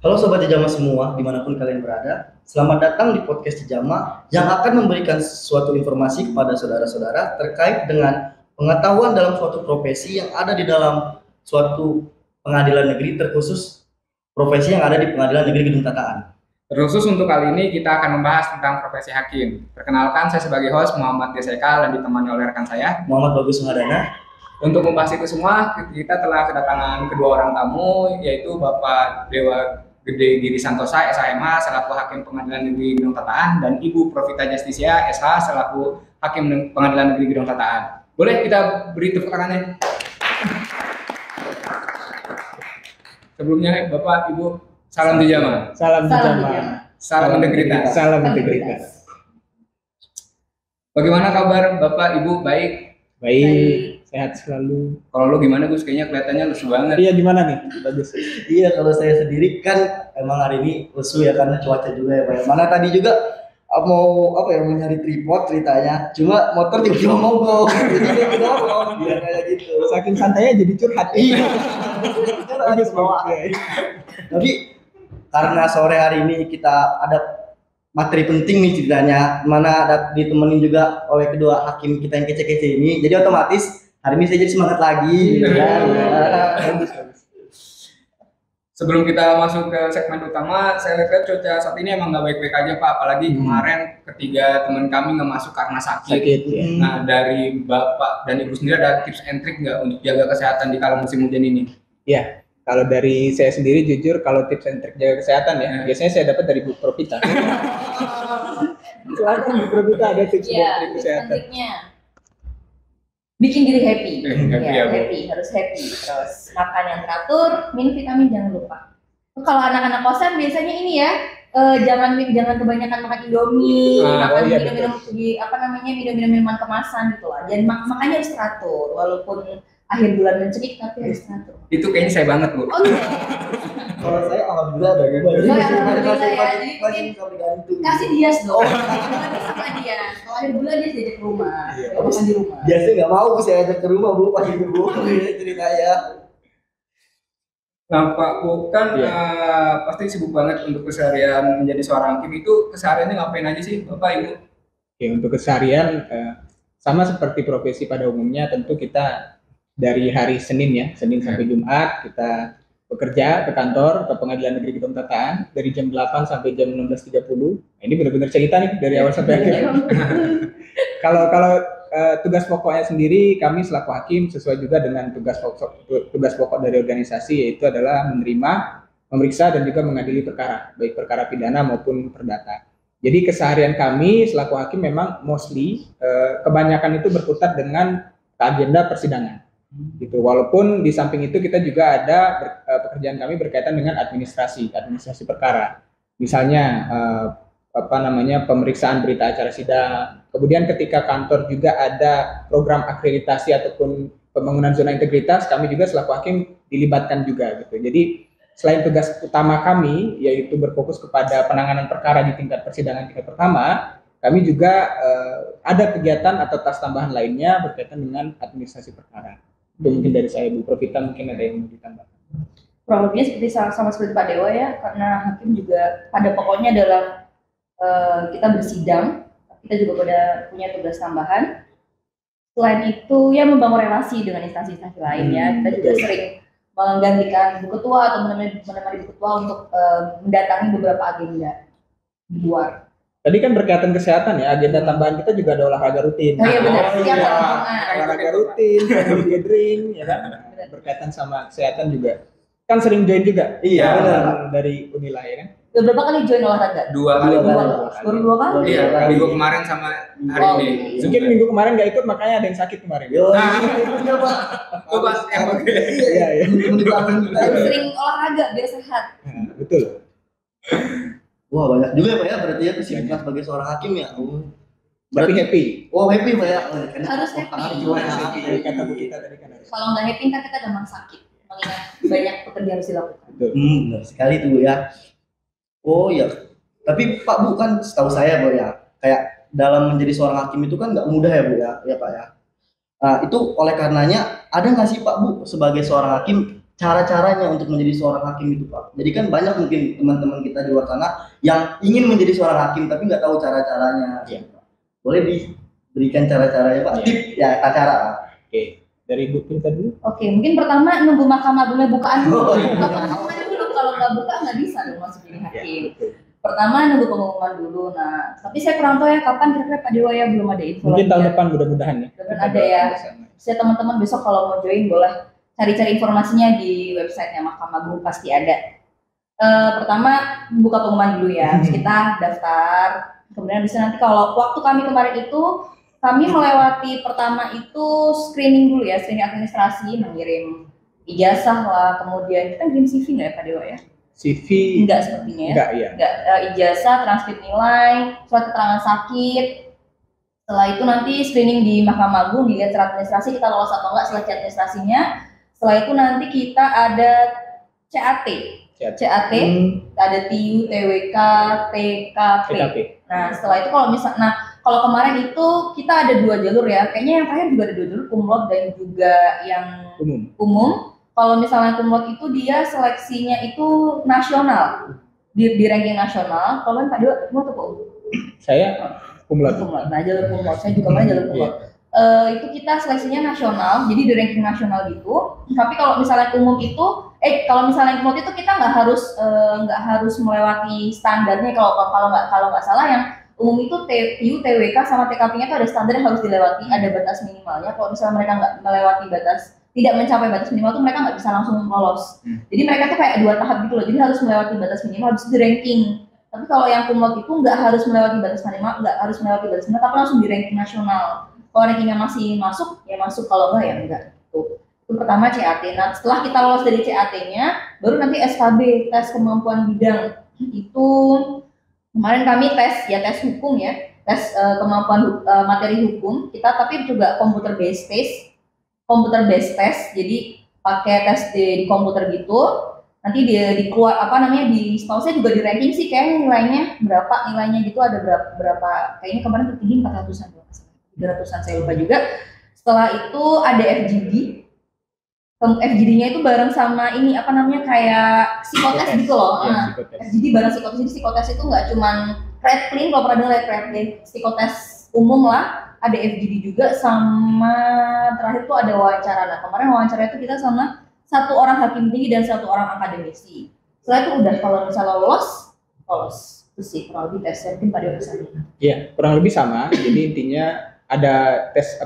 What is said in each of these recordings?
Halo Sobat Jejama semua, dimanapun kalian berada. Selamat datang di podcast Jejama yang akan memberikan suatu informasi kepada saudara-saudara terkait dengan pengetahuan dalam suatu profesi yang ada di dalam suatu pengadilan negeri, terkhusus profesi yang ada di Pengadilan Negeri Gedung Tataan. Terkhusus untuk kali ini kita akan membahas tentang profesi hakim. Perkenalkan, saya sebagai host Muhammad Deseka dan ditemani oleh rekan saya Muhammad Bagus Suhadana. Untuk membahas itu semua, kita telah kedatangan kedua orang tamu, yaitu Bapak Dewa Gede Giri Santosa, SHMH, selaku Hakim Pengadilan Negeri Gedung Tataan, dan Ibu Profita Justisia, SH, selaku Hakim Pengadilan Negeri Gedung Tataan. Boleh kita beri tepuk tangannya? Sebelumnya, Bapak, Ibu, salam Jejama. Salam Jejama. Salam integritas. Salam integritas. Bagaimana kabar Bapak, Ibu? Baik? Baik, sehat selalu. Kalau lo gimana Gus? Kayaknya kelihatannya lesu banget. Iya, gimana nih? Bagus. Iya, kalau saya sendiri kan emang hari ini lesu ya karena cuaca juga ya Pak. Mana tadi juga mau mau nyari tripod ceritanya, cuma motor tiba-tiba mogok. Jadi kita mau biar kayak gitu. Saking santainya jadi curhat. Iya. Bagus bawa. Tapi karena sore hari ini kita ada materi penting nih ceritanya, mana ditemenin juga oleh kedua hakim kita yang kece-kece ini, jadi otomatis hari ini saya jadi semangat lagi. Sebelum kita masuk ke segmen utama, saya lihat cuaca saat ini emang nggak baik-baik aja Pak, apalagi kemarin ketiga teman kami nggak masuk karena sakit. Ya. Nah, dari Bapak dan Ibu sendiri ada tips and trick nggak untuk jaga kesehatan di kala musim hujan ini? Iya, kalau dari saya sendiri jujur kalau tips and trik jaga kesehatan ya, biasanya saya dapat dari Bu Profita. Selalu Bu Profita ada tips dan trik kesehatan. Bikin diri happy, happy, harus happy. Terus makan yang teratur, minum vitamin jangan lupa. Kalau anak-anak kosan biasanya ini ya, jangan kebanyakan makan Indomie, makan minum-minum minuman kemasan gitu lah. Dan makanya harus teratur, walaupun akhir bulan mencekik tapi harus teratur. Itu kayaknya saya banget Bu. Oh iya. Kalau saya alhamdulillah ada juga. Kasih dias dong. Sama dia. Kalau akhir bulan dia diajak ke rumah. Makan di rumah. Biasanya nggak mau saya ajak ke rumah Bu, pas itu Bu ceritanya. Nah Pak Bu kan pasti sibuk banget untuk keseharian menjadi seorang hakim. Itu kesehariannya ngapain aja sih Bapak Ibu? Oke, untuk keseharian sama seperti profesi pada umumnya, tentu kita dari hari Senin ya, Senin sampai Jumat kita bekerja ke kantor, ke Pengadilan Negeri Gedung Tataan dari jam 8 sampai jam 16.30. Nah, ini benar-benar cerita nih dari awal sampai akhir. Kalau tugas pokoknya sendiri kami selaku hakim sesuai juga dengan tugas pokok dari organisasi, yaitu adalah menerima, memeriksa dan juga mengadili perkara, baik perkara pidana maupun perdata. Jadi keseharian kami selaku hakim memang mostly kebanyakan itu berkutat dengan agenda persidangan. Gitu. Walaupun di samping itu kita juga ada pekerjaan kami berkaitan dengan administrasi perkara. Misalnya pemeriksaan berita acara sidang. Kemudian ketika kantor juga ada program akreditasi ataupun pembangunan zona integritas, kami juga selaku hakim dilibatkan juga gitu. Jadi selain tugas utama kami yaitu berfokus kepada penanganan perkara di tingkat persidangan tingkat pertama, kami juga ada kegiatan atau tas tambahan lainnya berkaitan dengan administrasi perkara. Itu mungkin dari saya, Bu Profita mungkin ada yang mau ditambahkan. Kurang lebihnya seperti sama seperti Pak Dewa ya, karena hakim juga pada pokoknya adalah kita bersidang, kita juga punya tugas tambahan. Selain itu ya membangun relasi dengan instansi-instansi lain ya, kita juga sering menggantikan Bu Ketua atau menemani Bu Ketua untuk mendatangi beberapa agenda di luar. Tadi kan berkaitan kesehatan ya, agenda tambahan kita juga ada olahraga rutin. Oh iya benar, olahraga rutin, family gathering, ya kan? Berkaitan sama kesehatan juga. Kan sering join juga. Iya, benar. Dari Unila ya kan? Berapa kali join olahraga? Dua kali. Baru dua kali? Iya, minggu kemarin sama hari ini. Mungkin minggu kemarin nggak ikut, makanya ada yang sakit kemarin. Coba Iya. Sering olahraga biar sehat. Betul. Wah banyak juga ya Pak ya, berarti ya kesibukan sebagai seorang hakim ya. Berarti happy. Oh happy Pak ya. Harus happy. Kata Bu kita tadi kan. Kalau nggak happy kan kita gampang sakit. Mengingat banyak pekerjaan harus dilakukan. Benar sekali tuh ya. Oh ya. Tapi Pak Bu kan setahu saya Bu ya, kayak dalam menjadi seorang hakim itu kan nggak mudah ya Bu ya Pak ya. Nah itu oleh karenanya ada nggak sih Pak Bu sebagai seorang hakim cara-caranya untuk menjadi seorang hakim itu Pak. Jadi kan banyak mungkin teman-teman kita di luar sana yang ingin menjadi seorang hakim tapi nggak tahu cara-caranya. Iya. Boleh diberikan cara-caranya Pak? Iya. Tip ya cara. Oke, dari Bu Pinta dulu. Oke, mungkin pertama nunggu Mahkamah Agungnya bukaan dulu. Oh, iya. Buka pengumuman dulu, kalau nggak buka nggak bisa dong masuk jadi Ya, hakim. betul. Pertama nunggu pengumuman dulu. Nah, tapi saya kurang tahu ya kapan kira-kira Pak Dewa ya, belum ada info. Mungkin lagi tahun ya. depan mudah-mudahan ya. Mudah-mudahan ada ya. Saya teman-teman besok kalau mau join boleh cari-cari informasinya di websitenya Mahkamah Agung, pasti ada. Pertama buka pengumuman dulu ya, terus kita daftar. Kemudian bisa nanti kalau waktu kami kemarin itu kami melewati pertama itu screening dulu ya, screening administrasi, mengirim ijazah lah, kemudian kita kirim CV nggak ya Pak Dewa ya? CV Enggak sepertinya ya. enggak ya. Enggak, ijazah, transkrip nilai, surat keterangan sakit. Setelah itu nanti screening di Mahkamah Agung, dilihat secara administrasi kita lolos atau enggak seleksi administrasinya. Setelah itu nanti kita ada CAT. CAT, ada TU, TWK, TKP. TKP. Nah, setelah itu kalau kemarin itu kita ada 2 jalur ya. Kayaknya yang terakhir juga ada 2 jalur, cum laude dan juga yang umum. Kalau misalnya cum laude itu dia seleksinya itu nasional, di ranking nasional. Kalau Pak Dewa mau tuh Pak? Saya cum laude. Nah, jalur cum laude saya juga main jalur cum laude. Itu kita seleksinya nasional, jadi di ranking nasional gitu. Tapi kalau misalnya umum itu, kalau misalnya cum laude itu kita nggak harus melewati standarnya. Kalau nggak salah yang umum itu TU, TWK sama TKP-nya itu ada standar yang harus dilewati, ada batas minimalnya. Kalau misalnya mereka nggak melewati batas, tidak mencapai batas minimal tuh mereka nggak bisa langsung lolos. Jadi mereka tuh kayak 2 tahap gitu loh. Jadi harus melewati batas minimal, habis itu di ranking. Tapi kalau yang cum laude itu nggak harus melewati batas minimal, tapi langsung di ranking nasional. Kalau rankingnya masih masuk, ya masuk. Kalau enggak, ya enggak. Itu pertama CAT. Nah, setelah kita lolos dari CAT-nya, baru nanti SKB, tes kemampuan bidang. Itu kemarin kami tes hukum ya, tes kemampuan materi hukum. Kita tapi juga computer based test. Jadi pakai tes di komputer gitu. Nanti di setahu saya juga di ranking sih, kayak nilainya berapa, gitu ada berapa kayaknya kemarin tertinggi 400-an, 300-an saya lupa juga. Setelah itu ada FGD. FGD-nya itu bareng sama ini kayak psikotes gitu loh. Ya, FGD bareng psikotes. Jadi psikotes itu nggak cuman red clean, kalau pernah dengar red clean, psikotes umum lah, ada FGD juga, sama terakhir tuh ada wawancara. Nah, kemarin wawancara itu kita sama 1 orang hakim tinggi dan 1 orang akademisi. Setelah itu udah, kalau misalnya lolos itu sih kurang lebih tesnya, mungkin pada besarnya. Iya, kurang lebih sama. Jadi intinya ada tes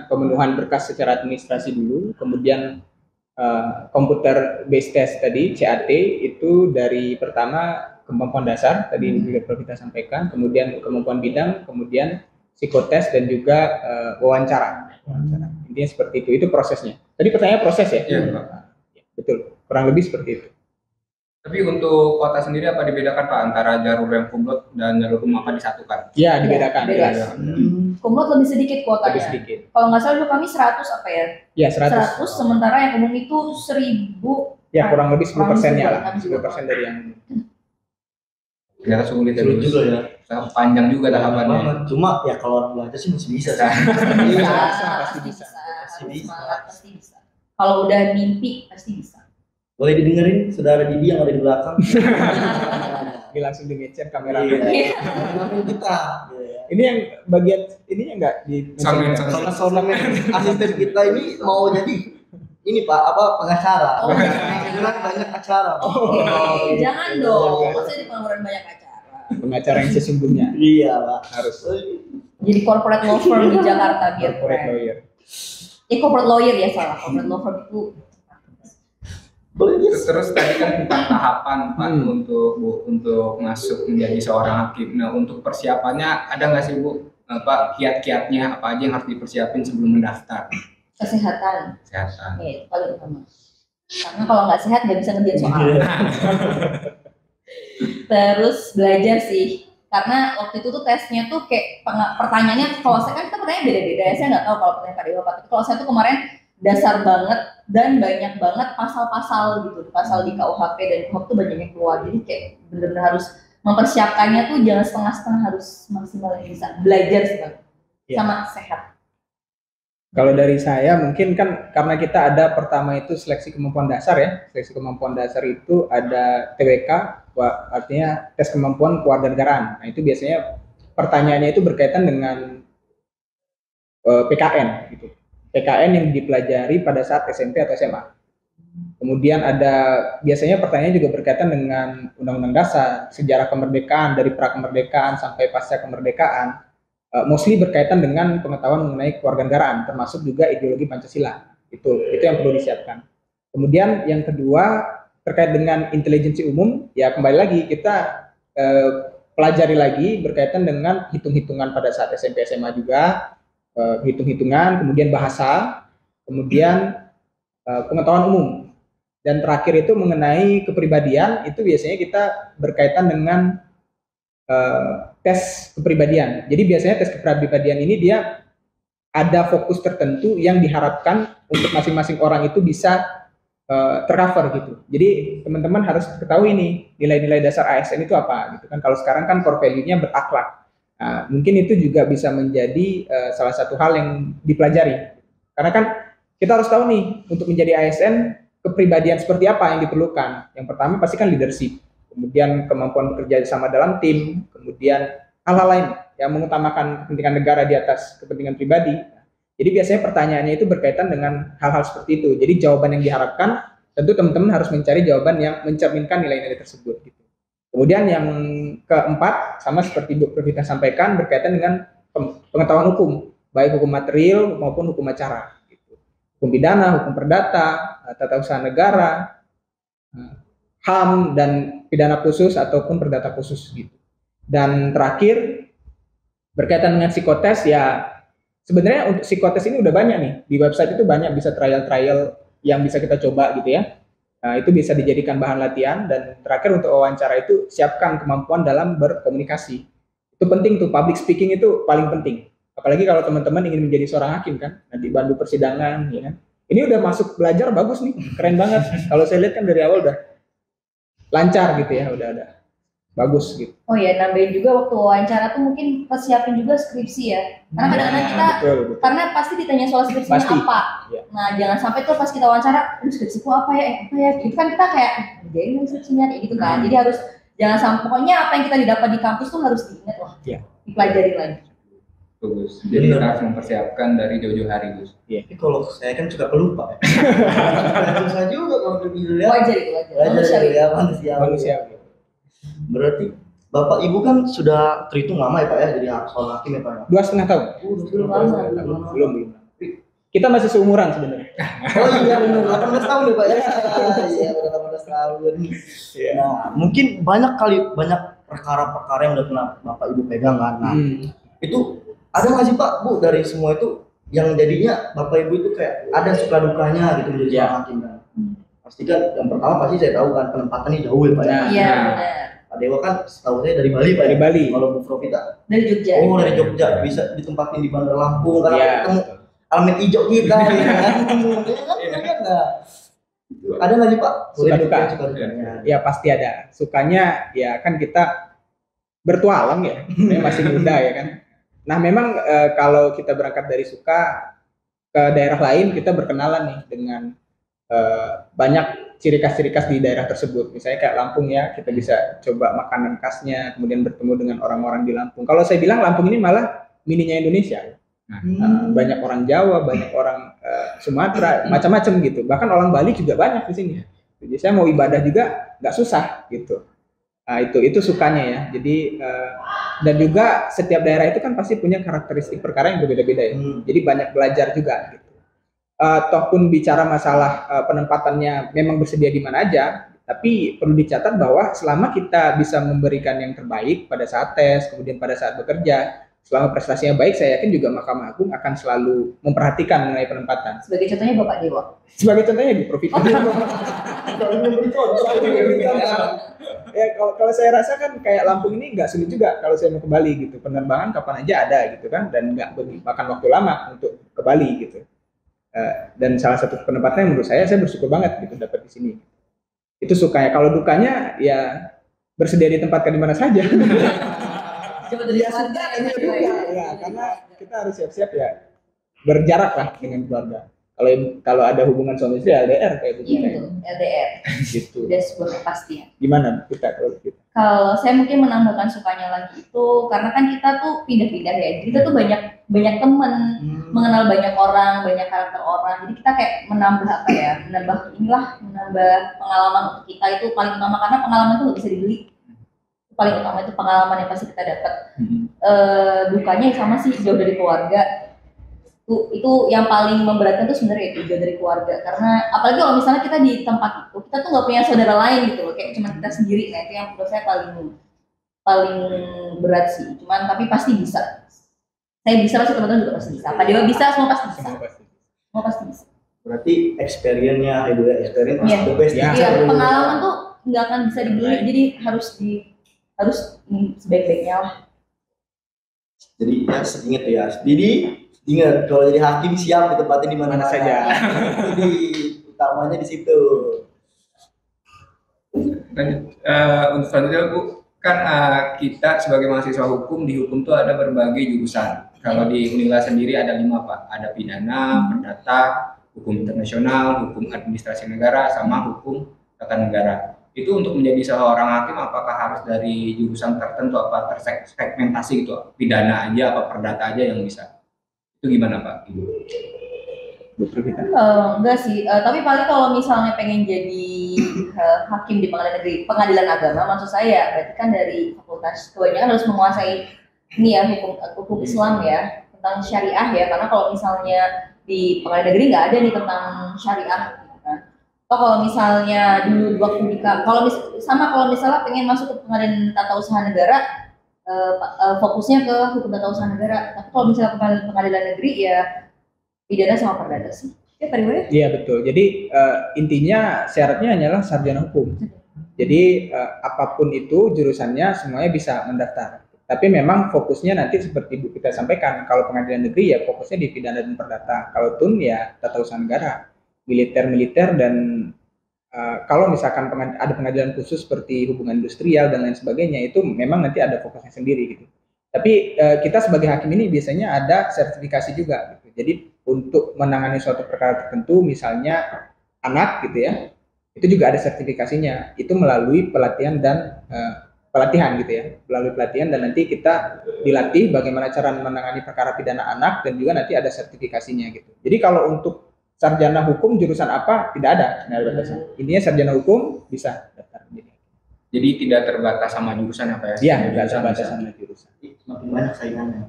pemenuhan berkas secara administrasi dulu, kemudian computer based test tadi CAT itu dari pertama kemampuan dasar tadi juga perlu kita sampaikan, kemudian kemampuan bidang, kemudian psikotes dan juga wawancara. Intinya seperti itu prosesnya. Tadi pertanyaan proses ya? Iya, Pak. Betul, kurang lebih seperti itu. Tapi untuk kota sendiri apa dibedakan Pak antara jalur yang cum laude dan jalur umum, apa disatukan? Ya, dibedakan. Beda. Cum laude lebih sedikit kuotanya. Lebih sedikit. Kalau nggak salah dulu kami 100 apa ya? Ya, 100. 100, sementara yang umum itu 1000. Ya, kurang lebih 10%-nya lah. Kurang lebih 10% dari yang Ternyata sulit Sulit juga ya. Panjang juga tahapannya. Banget. Cuma ya kalau orang belajar sih masih bisa sih. Pasti bisa. Pasti bisa. Kalau udah mimpi pasti bisa. Boleh didengerin saudara Didi yang ada di belakang. Ini langsung di capture kamera. Iya. Ngomongin kita. Ini yang bagian ini yang enggak di Sound asisten kita ini mau jadi ini Pak, pengacara. Oh, banyak acara. Jangan dong. Masa di pengangguran banyak acara. pengacara yang sesungguhnya. Iya Pak. Harus Jadi corporate law firm di Jakarta biar corporate keren. lawyer. Corporate lawyer ya salah. Corporate law firm itu. Terus tadi kan tentang tahapan Pak untuk masuk menjadi seorang hakim. Nah, untuk persiapannya ada nggak sih Bu, kiat-kiatnya apa aja yang harus dipersiapin sebelum mendaftar? Kesehatan. Kesehatan. Ya, itu paling utama. Karena kalau nggak sehat nggak bisa ngerjain soal. Terus belajar sih. Karena waktu itu tuh tesnya tuh kayak pertanyaannya, kalau saya kan kita pertanyaan beda-beda ya. Saya nggak tahu kalau pertanyaan Kak Dewa, tapi kalau saya tuh kemarin dasar banget dan banyak banget pasal-pasal gitu, pasal di KUHP dan KUHP tuh banyak yang keluar. Jadi kayak benar-benar harus mempersiapkannya tuh jangan setengah-setengah, harus maksimal yang bisa belajar sih Bang. Ya. Sama sehat. Kalau dari saya mungkin kan karena kita ada pertama itu seleksi kemampuan dasar ya. Seleksi kemampuan dasar itu ada TWK, artinya tes kemampuan kewarganegaraan. Nah itu biasanya pertanyaannya itu berkaitan dengan PKN gitu. PKN yang dipelajari pada saat SMP atau SMA. Kemudian ada biasanya pertanyaan juga berkaitan dengan Undang-Undang Dasar, sejarah kemerdekaan dari pra kemerdekaan sampai pasca kemerdekaan. Mostly berkaitan dengan pengetahuan mengenai kewarganegaraan, termasuk juga ideologi Pancasila. Itu yang perlu disiapkan. Kemudian yang kedua terkait dengan intelijensi umum, ya kembali lagi kita pelajari lagi berkaitan dengan hitung-hitungan pada saat SMP SMA juga, hitung-hitungan, kemudian bahasa, kemudian pengetahuan umum. Dan terakhir itu mengenai kepribadian, itu biasanya kita berkaitan dengan tes kepribadian. Jadi biasanya tes kepribadian ini dia ada fokus tertentu yang diharapkan untuk masing-masing orang itu bisa tercover gitu. Jadi teman-teman harus ketahui nih nilai-nilai dasar ASN itu apa gitu kan. Kalau sekarang kan core value-nya berakhlak. Nah, mungkin itu juga bisa menjadi salah satu hal yang dipelajari. Karena kan kita harus tahu nih untuk menjadi ASN kepribadian seperti apa yang diperlukan. Yang pertama pasti kan leadership. Kemudian kemampuan bekerja sama dalam tim, kemudian hal-hal lain yang mengutamakan kepentingan negara di atas kepentingan pribadi. Jadi biasanya pertanyaannya itu berkaitan dengan hal-hal seperti itu. Jadi jawaban yang diharapkan tentu teman-teman harus mencari jawaban yang mencerminkan nilai-nilai tersebut. Gitu. Kemudian yang keempat, sama seperti Bu Profita sampaikan, berkaitan dengan pengetahuan hukum, baik hukum material maupun hukum acara. Gitu. Hukum pidana, hukum perdata, tata usaha negara, HAM dan pidana khusus ataupun perdata khusus gitu. Dan terakhir berkaitan dengan psikotes ya sebenarnya untuk psikotes ini udah banyak nih di website itu banyak bisa trial yang bisa kita coba gitu ya. Nah, itu bisa dijadikan bahan latihan dan terakhir untuk wawancara itu siapkan kemampuan dalam berkomunikasi. Itu penting tuh public speaking itu paling penting. Apalagi kalau teman-teman ingin menjadi seorang hakim kan, nanti bantu persidangan ya kan. Ini udah masuk belajar bagus nih, keren banget. Kalau saya lihat kan dari awal udah lancar gitu ya, udah ada bagus gitu. Oh ya, nambahin juga waktu wawancara tuh mungkin persiapin juga skripsi ya. Karena kadang-kadang kita, betul. karena pasti ditanya soal skripsinya Pasti. apa. Ya. Nah, jangan sampai tuh pas kita wawancara, skripsiku apa ya, gitu kan kita kayak, jadi skripsinya kayak gitu kan. Jadi harus, jangan sampai, pokoknya apa yang kita didapat di kampus tuh harus diingat lah. Ya. Dipelajari lagi. Bagus. Jadi kita harus mempersiapkan dari jauh-jauh hari, Gus. Iya. Tapi kalau saya kan suka pelupa. Susah juga kalau dilihat. Wajar itu, wajar. Wajar ya, manusia. Berarti Bapak Ibu kan sudah terhitung lama ya Pak ya jadi seorang hakim ya Pak ya? 2,5 tahun. Belum lama. Belum. Kita masih seumuran sebenarnya. Oh iya benar 18 tahun ya Pak ya. Iya 18 tahun. Iya. Nah mungkin banyak perkara-perkara yang udah pernah Bapak Ibu pegang kan. Nah itu ada nggak sih Pak Bu dari semua itu yang jadinya Bapak Ibu itu kayak ada suka dukanya gitu menjadi seorang hakim kan? Pasti kan yang pertama pasti saya tahu kan penempatannya jauh ya Pak ya. Iya benar. Pak Dewa kan setahu saya dari Bali Pak. Dari Bali. Kalau Bu Profita Dari Jogja. oh dari Jogja bisa ditempatin di Bandar Lampung karena Iya. ketemu alamat hijau kita ya kan? Nah, ada nggak sih Pak? Suka duka. Suka dukanya. Ya pasti ada. Sukanya ya kan kita bertualang ya. Saya masih muda ya kan. Nah memang kalau kita berangkat dari suka ke daerah lain kita berkenalan nih dengan banyak ciri khas di daerah tersebut. Misalnya kayak Lampung ya, kita bisa coba makanan khasnya, kemudian bertemu dengan orang-orang di Lampung. Kalau saya bilang Lampung ini malah mininya Indonesia. Banyak orang Jawa, banyak orang Sumatera, macam-macam gitu. Bahkan orang Bali juga banyak di sini. Jadi saya mau ibadah juga nggak susah gitu. Nah, itu sukanya ya. Jadi dan juga setiap daerah itu kan pasti punya karakteristik perkara yang berbeda-beda ya. Jadi banyak belajar juga gitu. Toh pun bicara masalah penempatannya memang bersedia di mana aja, tapi perlu dicatat bahwa selama kita bisa memberikan yang terbaik pada saat tes, kemudian pada saat bekerja, selama prestasinya baik, saya yakin juga Mahkamah Agung akan selalu memperhatikan mengenai penempatan. Sebagai contohnya Bapak Dewa. Sebagai contohnya Bu Profita. Ya kalau saya rasa kan kayak Lampung ini nggak sulit juga kalau saya mau ke Bali gitu, penerbangan kapan aja ada gitu kan, dan nggak makan waktu lama untuk ke Bali gitu. Dan salah satu penempatnya menurut saya bersyukur banget gitu dapat di sini. Itu sukanya. Kalau dukanya ya bersedia ditempatkan di mana saja. Coba dari Ya, karena kita harus siap-siap ya. berjarak lah dengan keluarga. Kalau ada hubungan suami istri LDR kayak Iya begini betul, LDR. gitu. Udah sebuah kepastian. Gimana kita kalau kita? Kalau saya mungkin menambahkan sukanya lagi itu karena kan kita tuh pindah-pindah ya. Jadi kita tuh banyak teman, mengenal banyak orang, banyak karakter orang. Jadi kita kayak menambah apa ya? Menambah pengalaman untuk kita itu paling utama karena pengalaman itu nggak bisa dibeli. Paling utama itu pengalaman yang pasti kita dapat. Dukanya sama sih jauh dari keluarga. Itu yang paling memberatkan tuh sebenarnya itu jauh dari keluarga karena apalagi kalau misalnya kita di tempat itu kita tuh nggak punya saudara lain gitu loh kayak cuma kita sendiri. Nah itu yang menurut saya paling berat sih, cuman tapi pasti bisa. Saya bisa, pasti teman-teman juga pasti bisa. Pak Dewa bisa, semua pasti bisa. Semua pasti bisa. Berarti experience-nya ibu ya, experience Iya. the best Iya. teacher. Iya, pengalaman tuh nggak akan bisa dibeli, jadi harus sebaik-baiknya lah. Jadi ya ingat ya, jadi ingat kalau jadi hakim siap ditempatin di mana saja. Jadi utamanya di situ. Dan untuk selanjutnya Bu, kan kita sebagai mahasiswa hukum di hukum tuh ada berbagai jurusan. Kalau di Unila sendiri ada 5 Pak, ada pidana, perdata, hukum internasional, hukum administrasi negara, sama hukum tata negara. Itu untuk menjadi seorang hakim apakah harus dari jurusan tertentu apa tersegmentasi gitu, pidana aja apa perdata aja yang bisa? Itu gimana Pak Ibu? Enggak sih, tapi paling kalau misalnya pengen jadi hakim di pengadilan agama, maksud saya berarti kan dari fakultas kebanyakan harus menguasai ini ya hukum Islam ya, tentang syariah ya, karena kalau misalnya di pengadilan negeri nggak ada nih tentang syariah gitu kan. Atau kalau misalnya dulu waktu kalau misalnya pengen masuk ke pengadilan tata usaha negara, fokusnya ke hukum tata usaha negara. Tapi kalau misalnya pengadilan negeri ya pidana sama perdata sih. Ya Pak Dewa ya? Iya betul. Jadi intinya syaratnya hanyalah sarjana hukum. Jadi apapun itu jurusannya semuanya bisa mendaftar. Tapi memang fokusnya nanti seperti Bu kita sampaikan, kalau pengadilan negeri ya fokusnya di pidana dan perdata. Kalau TUN ya tata usaha negara, militer dan kalau misalkan ada pengadilan khusus seperti hubungan industrial dan lain sebagainya itu memang nanti ada fokusnya sendiri gitu. Tapi kita sebagai hakim ini biasanya ada sertifikasi juga gitu. Jadi untuk menangani suatu perkara tertentu misalnya anak gitu ya, itu juga ada sertifikasinya. Itu melalui pelatihan gitu ya, melalui pelatihan dan nanti kita dilatih bagaimana cara menangani perkara pidana anak dan juga nanti ada sertifikasinya gitu. Jadi kalau untuk sarjana hukum jurusan apa tidak ada batasan. Intinya sarjana hukum bisa daftar. Jadi tidak terbatas sama jurusan apa ya? Iya, tidak terbatas sama jurusan. Makin banyak saingannya.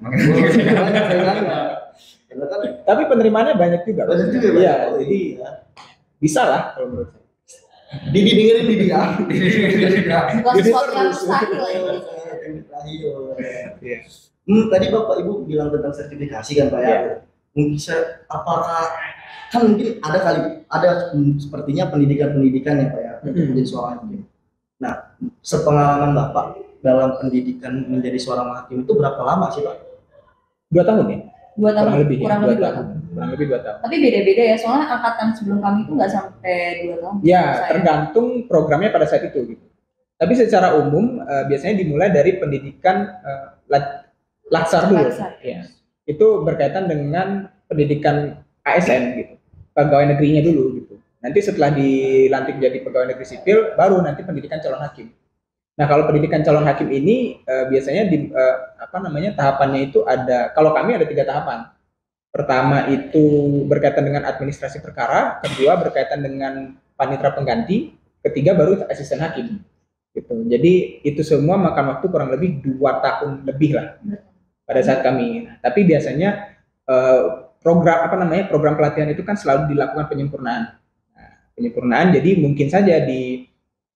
Tapi penerimaannya banyak juga. Banyak juga. Iya, jadi bisa lah kalau menurut saya. Didi dengerin Didi ya. Bukan sesuatu yang mustahil ya. Iya. Tadi Bapak Ibu bilang tentang sertifikasi kan Pak ya. Mungkin apakah kan mungkin ada sepertinya pendidikan ya Pak ya untuk menjadi seorang hakim. Nah, sepengalaman Bapak dalam pendidikan menjadi seorang hakim itu berapa lama sih Pak? 2 tahun ya? 2 tahun, kurang lebih 2 tahun. Kurang lebih 2 tahun. Tapi beda-beda ya, soalnya angkatan sebelum kami itu nggak sampai 2 tahun. Ya, tergantung programnya pada saat itu gitu. Tapi secara umum biasanya dimulai dari pendidikan latsar dulu. Ya. Itu berkaitan dengan pendidikan ASN gitu. Pegawai negerinya dulu gitu. Nanti setelah dilantik jadi pegawai negeri sipil, baru nanti pendidikan calon hakim. Nah, kalau pendidikan calon hakim ini biasanya tahapannya itu ada. Kalau kami ada 3 tahapan. Pertama itu berkaitan dengan administrasi perkara, kedua berkaitan dengan panitera pengganti, ketiga baru asisten hakim. Gitu. Jadi itu semua makan waktu kurang lebih 2 tahun lebih lah pada saat kami. Nah, tapi biasanya program pelatihan itu kan selalu dilakukan penyempurnaan. Nah, penyempurnaan jadi mungkin saja di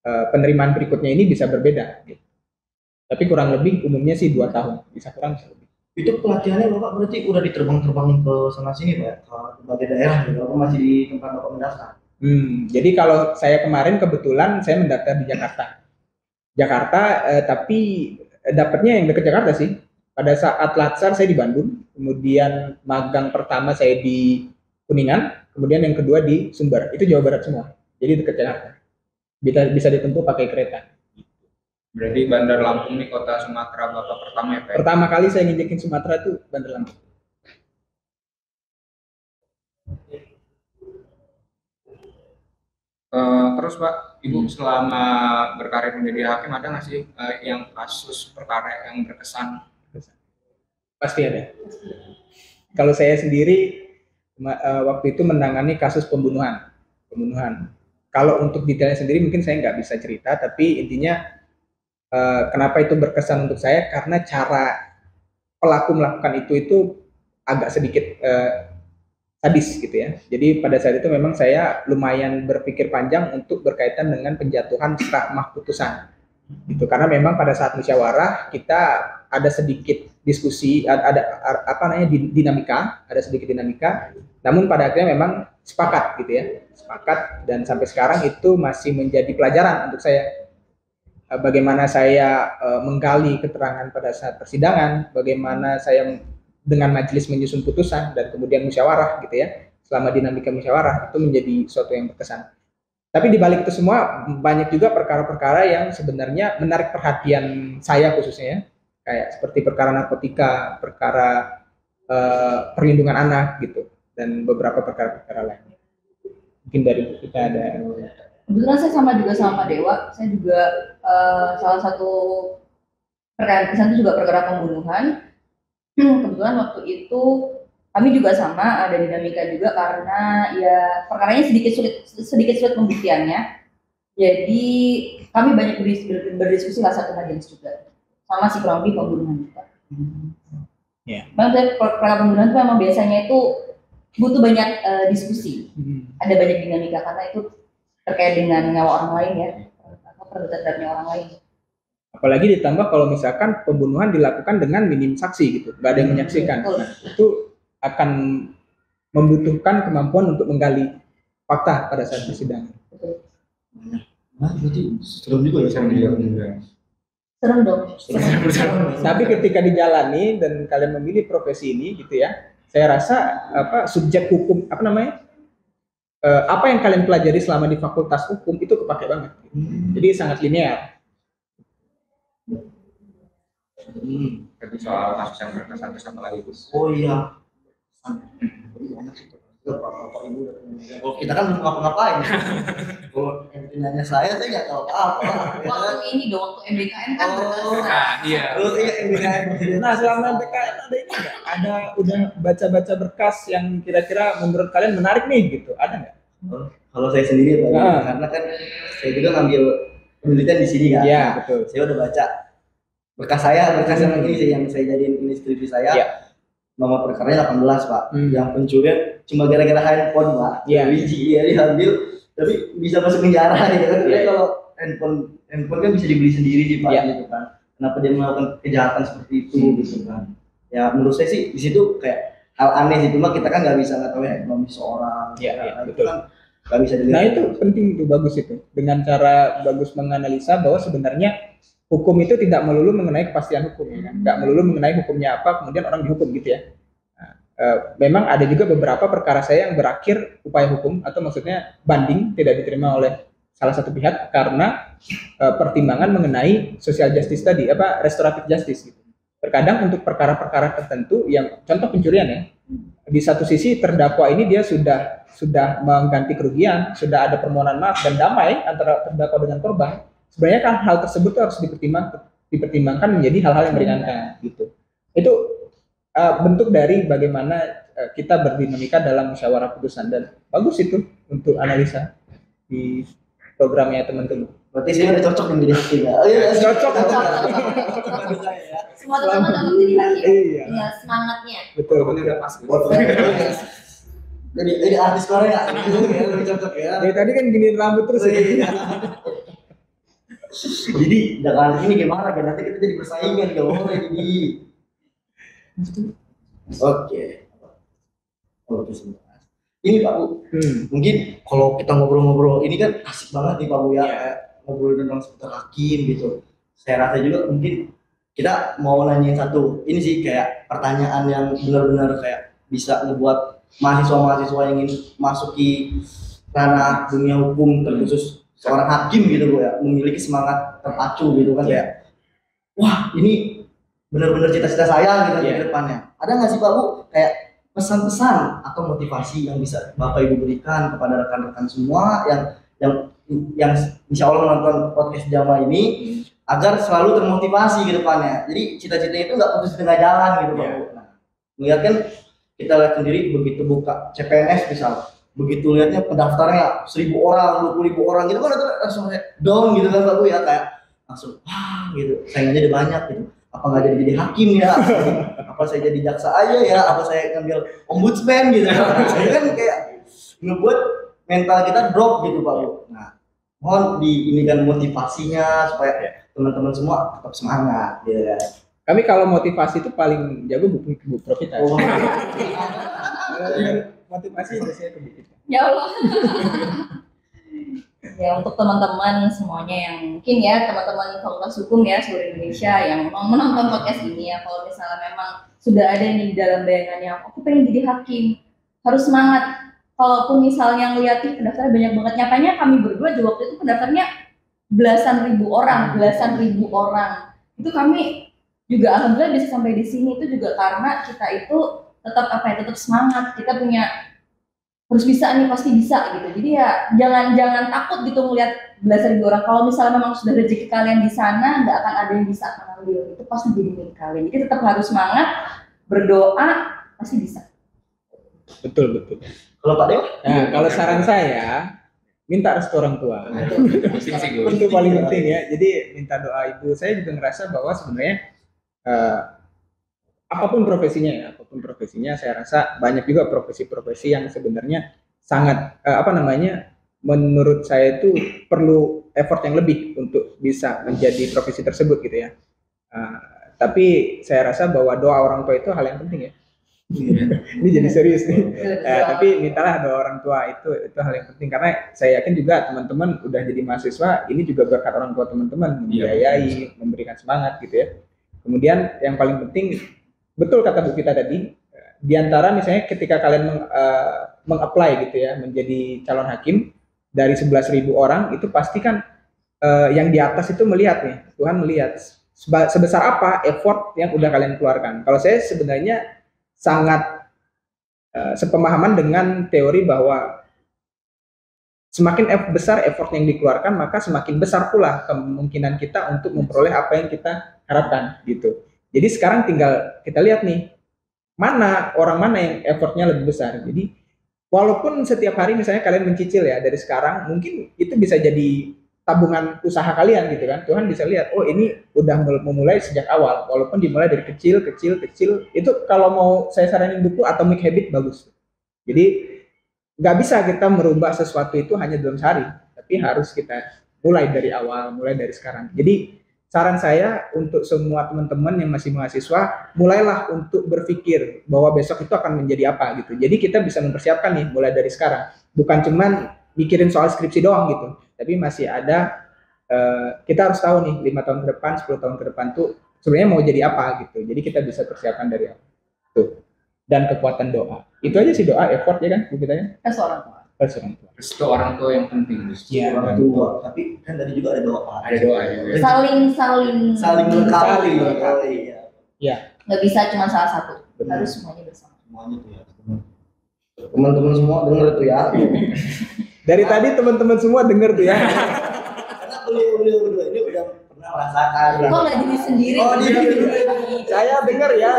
penerimaan berikutnya ini bisa berbeda. Gitu. Tapi kurang lebih umumnya sih 2 tahun, bisa kurang bisa lebih. Itu pelatihannya Bapak berarti udah diterbang-terbangin ke sana sini Pak, ke berbagai daerah gitu, apa masih di tempat Bapak mendaftar? Jadi kalau saya kemarin kebetulan saya mendaftar di Jakarta, tapi dapatnya yang dekat Jakarta sih. Pada saat latsar saya di Bandung, kemudian magang pertama saya di Kuningan, kemudian yang kedua di Sumber. Itu Jawa Barat semua, jadi dekat Jakarta. Bisa ditempuh pakai kereta. Berarti Bandar Lampung nih kota Sumatera Bapak pertama ya Pak? Pertama kali saya nginjekin Sumatera itu Bandar Lampung. Terus Pak, Ibu selama berkarir menjadi hakim ada nggak sih yang kasus perkara yang berkesan? Pasti ada. Kalau saya sendiri waktu itu menangani kasus pembunuhan. Kalau untuk detailnya sendiri mungkin saya nggak bisa cerita, tapi intinya kenapa itu berkesan untuk saya karena cara pelaku melakukan itu agak sedikit sadis gitu ya. Jadi pada saat itu memang saya lumayan berpikir panjang untuk berkaitan dengan penjatuhan setelah mahkamah putusan. Gitu. Karena memang pada saat musyawarah kita ada sedikit diskusi, ada dinamika, namun pada akhirnya memang sepakat gitu ya. Sepakat dan sampai sekarang itu masih menjadi pelajaran untuk saya. Bagaimana saya menggali keterangan pada saat persidangan, bagaimana saya dengan majelis menyusun putusan dan kemudian musyawarah gitu ya. Selama dinamika musyawarah itu menjadi suatu yang berkesan. Tapi di balik itu semua banyak juga perkara-perkara yang sebenarnya menarik perhatian saya khususnya ya. Kayak seperti perkara narkotika, perkara perlindungan anak gitu dan beberapa perkara-perkara lainnya. Mungkin dari kita ada. Kebetulan saya sama Pak Dewa, saya juga salah satu perkara kesan itu juga perkara pembunuhan. Kebetulan waktu itu kami juga sama ada dinamika juga karena ya perkaranya sedikit sulit pembuktiannya. Jadi kami banyak berdiskusi lah satu majelis juga sama si kurang lebih pembunuhan juga. Memang perkara pembunuhan itu memang biasanya itu butuh banyak diskusi. Ada banyak dinamika karena itu terkait dengan nyawa orang lain ya atau perbuatan orang lain. Apalagi ditambah kalau misalkan pembunuhan dilakukan dengan minim saksi gitu, nggak ada yang menyaksikan. Nah, itu akan membutuhkan kemampuan untuk menggali fakta pada saat persidangan. Nah, berarti serem juga ya. Serem dong. Tapi ketika dijalani dan kalian memilih profesi ini gitu ya, saya rasa subjek hukum apa yang kalian pelajari selama di fakultas hukum itu kepake banget. Jadi sangat linear. Jadi soal kasus yang berkesan sama lagi Bu. Oh iya. Kalau kita kan belum ngapa-ngapain. Kalau nanya saya nggak tahu apa. Waktu ini dong, waktu MBKN kan Nah, iya. MBKN. Nah, selama MBKN ada ini nggak? Ada udah baca-baca berkas yang kira-kira menurut kalian menarik nih gitu? Ada nggak? Kalau saya sendiri karena kan saya juga ngambil penelitian di sini kan. Iya, betul. Saya udah baca berkas yang ini yang saya jadiin ini skripsi saya. Ya. Nomor perkaranya 18 Pak. Yang pencurian cuma gara-gara handphone Pak. Iya. Biji dia diambil tapi bisa masuk penjara gitu kan. Iya. Kalau handphone kan bisa dibeli sendiri sih Pak gitu kan. Kenapa dia melakukan kejahatan seperti itu gitu kan. Ya menurut saya sih di situ kayak hal aneh sih, cuma kita kan nggak bisa tahu ya ekonomi seorang. Iya, Itu betul. kan nggak bisa dilihat. Nah itu penting, itu bagus itu. Dengan cara bagus menganalisa bahwa sebenarnya hukum itu tidak melulu mengenai kepastian hukum, ya kan? Nggak melulu mengenai hukumnya apa, kemudian orang dihukum gitu ya. Nah, memang ada juga beberapa perkara saya yang berakhir upaya hukum atau maksudnya banding tidak diterima oleh salah satu pihak karena pertimbangan mengenai social justice tadi, restoratif justice gitu. Terkadang untuk perkara-perkara tertentu yang contoh pencurian ya, di satu sisi terdakwa ini dia sudah mengganti kerugian, sudah ada permohonan maaf dan damai antara terdakwa dengan korban. Sebenarnya kan hal tersebut harus dipertimbangkan menjadi hal-hal yang meringankan gitu. Itu bentuk dari bagaimana kita berdinamika dalam musyawarah putusan dan bagus itu untuk analisa di programnya teman-teman. Berarti saya udah cocok menjadi hakim ya. Oh iya, Cocok. Semua teman-teman dapat jadi hakim. Iya. Tinggal semangatnya. Betul. Udah pas. Jadi artis Korea lebih cocok ya. Dari tadi kan gini rambut terus. Iya. Jadi jangan ini gimana kan nanti kita jadi persaingan gak boleh jadi. Oke. Sebentar. Ini Pak Bu, mungkin kalau kita ngobrol-ngobrol ini kan asik banget nih Pak Bu ya, kayak ngobrol tentang seputar hakim gitu. Saya rasa juga mungkin kita mau nanyain satu, ini sih kayak pertanyaan yang benar-benar kayak bisa ngebuat mahasiswa-mahasiswa yang ingin masuki ranah dunia hukum terkhusus seorang hakim gitu Bu ya, memiliki semangat terpacu gitu kan kayak, wah ini benar-benar cita-cita saya gitu ke depannya. Ada nggak sih Pak Bu kayak pesan-pesan atau motivasi yang bisa Bapak Ibu berikan kepada rekan-rekan semua yang yang insya Allah menonton podcast Jama ini agar selalu termotivasi ke depannya. Jadi cita-cita itu nggak putus di tengah jalan gitu Pak. Nah, melihat kan kita lihat sendiri begitu buka CPNS misal, begitu lihatnya pendaftarnya 1.000 orang, 20.000 orang gitu kan itu langsung down gitu kan Pak Bu ya, kayak langsung wah gitu, saingannya udah banyak gitu. Apa nggak jadi hakim ya? Apa saya jadi jaksa aja ya? Apa saya ngambil ombudsman gitu? Saya kan kayak ngebuat mental kita drop gitu Pak Bu. Nah, mohon diinikan motivasinya supaya teman-teman semua tetap semangat ya. Kami kalau motivasi itu paling jago Bu Profita. Oh. Motivasi biasanya ke Bu Profita. Ya Allah. Ya untuk teman-teman semuanya yang mungkin ya teman-teman Fakultas Hukum ya seluruh Indonesia yang mau menonton podcast ini ya, kalau misalnya memang sudah ada nih di dalam bayangannya aku pengen jadi hakim, harus semangat. Kalaupun misalnya ngeliat pendaftarnya banyak banget, nyatanya kami berdua di waktu itu pendaftarnya belasan ribu orang. Itu kami juga alhamdulillah bisa sampai di sini itu juga karena kita itu tetap semangat, kita punya harus bisa nih, pasti bisa gitu. Jadi ya jangan takut gitu melihat belasan ribu orang. Kalau misalnya memang sudah rezeki kalian di sana, nggak akan ada yang bisa akan ambil, itu pasti jadi milik kalian. Jadi tetap harus semangat, berdoa, pasti bisa. Betul. Kalau Pak Dewa? Nah, kalau saran saya minta restu orang tua. Itu paling penting ya. Jadi minta doa ibu. Saya juga ngerasa bahwa sebenarnya apapun profesinya, saya rasa banyak juga profesi-profesi yang sebenarnya sangat menurut saya itu perlu effort yang lebih untuk bisa menjadi profesi tersebut gitu ya. Tapi saya rasa bahwa doa orang tua itu hal yang penting ya. Ini jadi serius nih. Tapi mintalah doa orang tua, itu hal yang penting, karena saya yakin juga teman-teman udah jadi mahasiswa ini juga berkat orang tua teman-teman, membiayai, memberikan semangat gitu ya. Kemudian yang paling penting, betul kata Bu Vita tadi, diantara misalnya ketika kalian meng-apply gitu ya menjadi calon hakim dari 11.000 orang, itu pasti kan yang di atas itu melihat nih, Tuhan melihat sebesar apa effort yang udah kalian keluarkan. Kalau saya sebenarnya sangat sepemahaman dengan teori bahwa semakin besar effort yang dikeluarkan, maka semakin besar pula kemungkinan kita untuk memperoleh apa yang kita harapkan gitu. Jadi sekarang tinggal kita lihat nih, orang mana yang effortnya lebih besar. Jadi walaupun setiap hari misalnya kalian mencicil ya dari sekarang, mungkin itu bisa jadi tabungan usaha kalian gitu kan. Tuhan bisa lihat, oh ini udah memulai sejak awal, walaupun dimulai dari kecil. Itu kalau mau saya saranin buku Atomic Habit bagus. Jadi nggak bisa kita merubah sesuatu itu hanya dalam sehari, tapi harus kita mulai dari awal, mulai dari sekarang. Jadi saran saya untuk semua teman-teman yang masih mahasiswa, mulailah untuk berpikir bahwa besok itu akan menjadi apa gitu. Jadi kita bisa mempersiapkan nih mulai dari sekarang, bukan cuman mikirin soal skripsi doang gitu, tapi masih ada kita harus tahu nih 5 tahun ke depan, 10 tahun ke depan tuh sebenarnya mau jadi apa gitu. Jadi kita bisa persiapkan dari awal tuh. Dan kekuatan doa, itu aja sih, doa, effort ya kan begitu. Restu orang tua. Restu orang tua yang penting. Iya, orang tua. Tapi kan tadi juga ada doa. Ada doa ya. Saling melengkapi. Iya. Nggak bisa cuma salah satu, harus semuanya bersama. Semuanya tuh ya. Teman-teman semua denger tuh ya. Dari tadi teman-teman semua denger tuh ya. Karena beliau berdua ini udah pernah merasakan. Kok nggak diri sendiri? Oh, diri sendiri. Saya denger ya.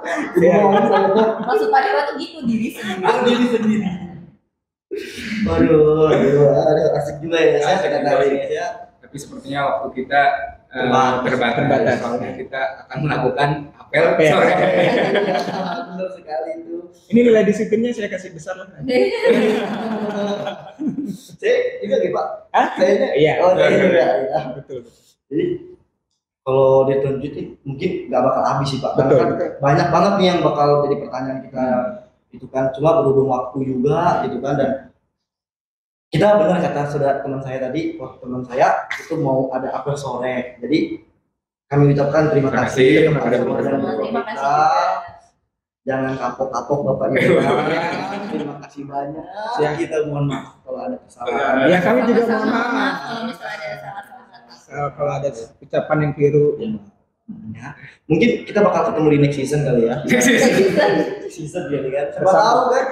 Maksud Pak Dewa tuh gitu, diri sendiri. Waduh, asik juga ya saya kata ya. Tapi sepertinya waktu kita terbatas. Soalnya kita akan melakukan apel sore. Benar sekali itu. Ini nilai disiplinnya saya kasih besar lah. Saya juga nih Pak. Sayanya. Iya. Oh iya. Betul. Jadi kalau ditunjukin mungkin nggak bakal habis sih Pak. Betul. Karena kan banyak banget nih yang bakal jadi pertanyaan kita. Itu kan cuma berhubung waktu juga gitu kan, dan kita benar kata saudara teman saya tadi, teman saya itu mau ada apel sore. Jadi kami ucapkan terima kasih kepada Terima kasih. Jangan kapok-kapok Bapak Ibu. Terima kasih banyak. Kita mohon maaf kalau ada kesalahan. Ya kami juga mohon maaf. Kalau misalnya ada salah-salah. Kalau ada ucapan yang keliru, Ya. Mungkin kita bakal ketemu di next season kali ya. Next season ya kan. Siapa tahu kan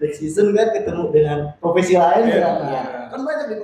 next season kan ketemu dengan profesi lain ya. Kan banyak di